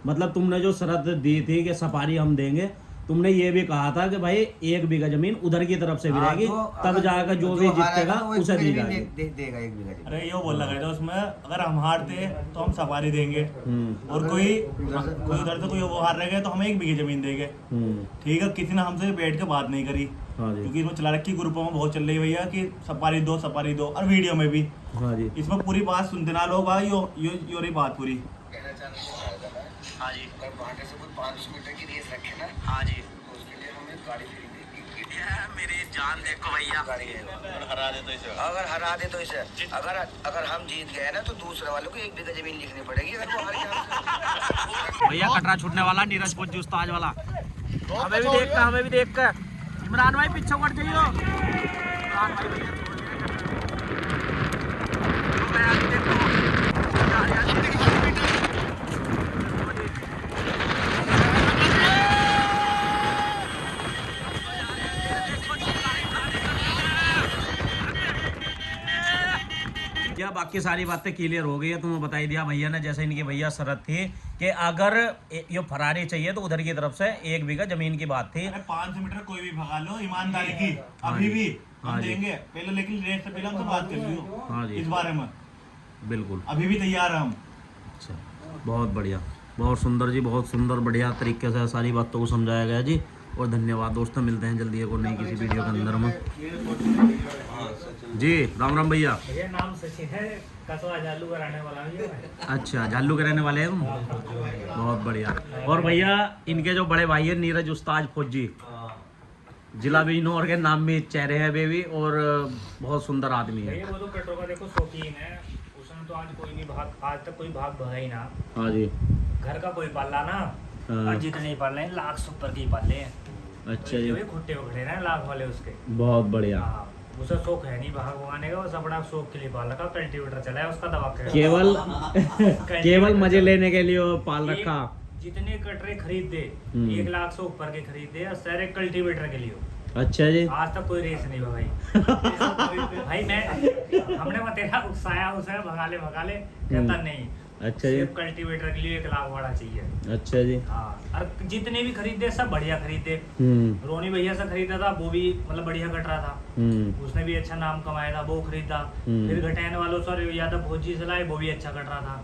मतलब तुमने जो शर्त दी थी कि सफारी हम देंगे, तुमने ये भी कहा था कि भाई 1 बीघा जमीन उधर की तरफ से भी रहेगी, तब जाकर जो भी जीतेगा उसे दी जाएगी। देगा 1 बीघा जमीन। अरे यो बोलना गया था उसमें, अगर हम हारते तो हम सफारी देंगे और कोई उधर से कोई वो हार रह गए तो हम 1 बीघे जमीन देंगे। ठीक है, किसी ने हमसे बैठ के बात नहीं करी हाँ जी। क्योंकि इसमें चला रखी ग्रुपों में बहुत चल रही भैया कि सफारी दो और वीडियो में भी। हाँ जी। इसमें पूरी बात सुनते ना लोग भाई, यो रही बात पूरी। हाँ जी, अगर बांधे से कोई 500 मीटर की रेस रखे ना, हाँ जी, तो उसके लिए हमें गाड़ी फ्री देगी मेरी जान देखो भैया। अगर हरा दे तो इसे अगर हम जीत गए ना तो दूसरे वालों को 1 बीघा जमीन लिखनी पड़ेगी। अगर वो हार गया भैया कटरा छूटने वाला नीरज फौजी उस्ताद वाला। हमें भी देख कर इमरान भाई पीछे कट जाइयो। इमरान भाई भैया क्या बाकी सारी बातें क्लियर हो गई है। तुम्हें बता ही दिया भैया ने, जैसे इनकी भैया शरत थी कि अगर ये फरारी चाहिए तो उधर की तरफ से 1 बीघा जमीन की बात थी। 500 मीटर कोई भी भगा लो, ईमानदारी की अभी भी हम देंगे पहले, लेकिन रेस से पहले हमसे बात कर लियो हाँ जी। इस बारे में। बिल्कुल, अभी भी तैयार है हम। अच्छा, बहुत बढ़िया, बहुत सुंदर जी, बहुत सुंदर, बढ़िया तरीके से सारी बातों को समझाया गया जी। और धन्यवाद दोस्तों, मिलते हैं जल्दी एक और नई किसी वीडियो के अंदर में जी। राम राम भैया। नाम सचिन है, कसवा जालू कराने वाला हूं। अच्छा, झालू के रहने वाले हैं तुम, बहुत बढ़िया। और भैया इनके जो बड़े भाई है नीरज उस्ताद फौजी, जिला बिजनौर के नाम में चेहरे हैं बेबी, और बहुत सुंदर आदमी है। वो तो कटरो का देखो शौकीन है, उसने तो आज कोई नहीं भाग, आज तक कोई भाग भगा ही ना। हाँ जी। घर का कोई पाला ना, और जितने ही पाल रहे हैं लाख से ऊपर के ही पाले हैं। अच्छा जी, खुट्टे उखड़े रहे हैं लाख वाले उसके। बहुत बढ़िया। हाँ, उसे शौक है नहीं भाग भगाने का, वो सब बड़ा शौक के लिए पाल रखा। कल्टीवेटर चला है उसका, दबा के केवल मजे लेने के लिए पाल रखा। जितने कटरे खरीद दे 1 लाख से ऊपर के खरीद दे, और सारे कल्टीवेटर के लिए। अच्छा जी। आज तक कोई रेस नहीं भगाई भाई। हमने तेरा उकसाया उसे भगा ले कहता नहीं। अच्छा जी। कल्टीवेटर के लिए 1 लाख वाला चाहिए। अच्छा जी। हाँ, और जितने भी खरीदे सब बढ़िया खरीदे। रोनी भैया से खरीदा था, वो भी मतलब बढ़िया कट रहा था, उसने भी अच्छा नाम कमाया था, वो खरीदा। फिर घटाने वालों से यादव भोजी से लाए, वो भी अच्छा कट रहा था।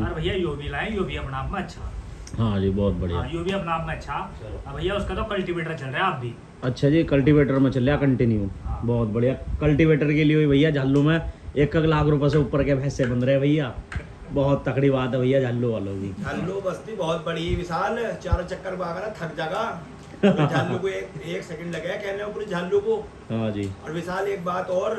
और भैया यो भी लाए, यो भी अपना आप में अच्छा। हाँ जी, बहुत बढ़िया। यो भी अपना आप में अच्छा। भैया उसका तो कल्टीवेटर चल रहा है आप भी। अच्छा जी, कल्टीवेटर में चल रहा कंटिन्यू, बहुत बढ़िया। कल्टीवेटर के लिए भैया झालू में 1 लाख रुपए से ऊपर के भैंसे बन रहे भैया, बहुत तकड़ी बात है भैया झालू वालों की। झालू बस्ती बहुत बड़ी विशाल, 4 चक्कर भागा थक जागा। झालू को एक सेकंड लगे कहने में पूरी झालू को। हाँ जी। और विशाल एक बात और,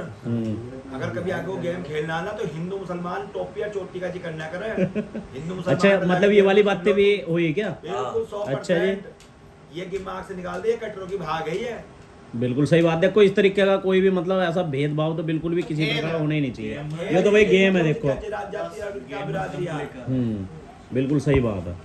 अगर कभी आगे वो गेम खेलना ना तो हिंदू मुसलमान टोपी या चोटी का जिक्र ना करे। हिंदू मुसलमान अच्छा, मतलब ये वाली बातें भी हुई क्या? बिल्कुल 100%। अच्छा जी। ये दिमाग से निकाल दिए, कटरों की भाग गई है। बिल्कुल सही बात है। कोई इस तरीके का कोई भी मतलब ऐसा भेदभाव तो बिल्कुल भी किसी प्रकार होना ही नहीं चाहिए। ये तो भाई गेम है देखो। बिल्कुल सही बात है।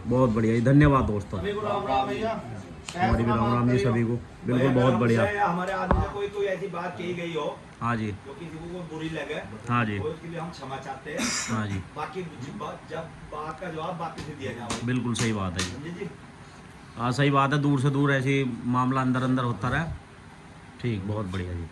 बहुत बढ़िया जी, धन्यवाद दोस्तों। हमारी भी राम राम जी सभी को। बिल्कुल बहुत बढ़िया। हमारे आदमी से कोई ऐसी बात कही गई हो हाँ जी, जो किसी को बुरी लगे, हाँ जी, तो उसके लिए हम क्षमा चाहते हैं। हाँ जी, बाकी जब बात का जवाब बाकी से दिया जाए। बिल्कुल सही बात है जी। समझे जी? हाँ सही बात है, दूर से दूर ऐसी मामला अंदर अंदर होता रहे। ठीक, बहुत बढ़िया जी।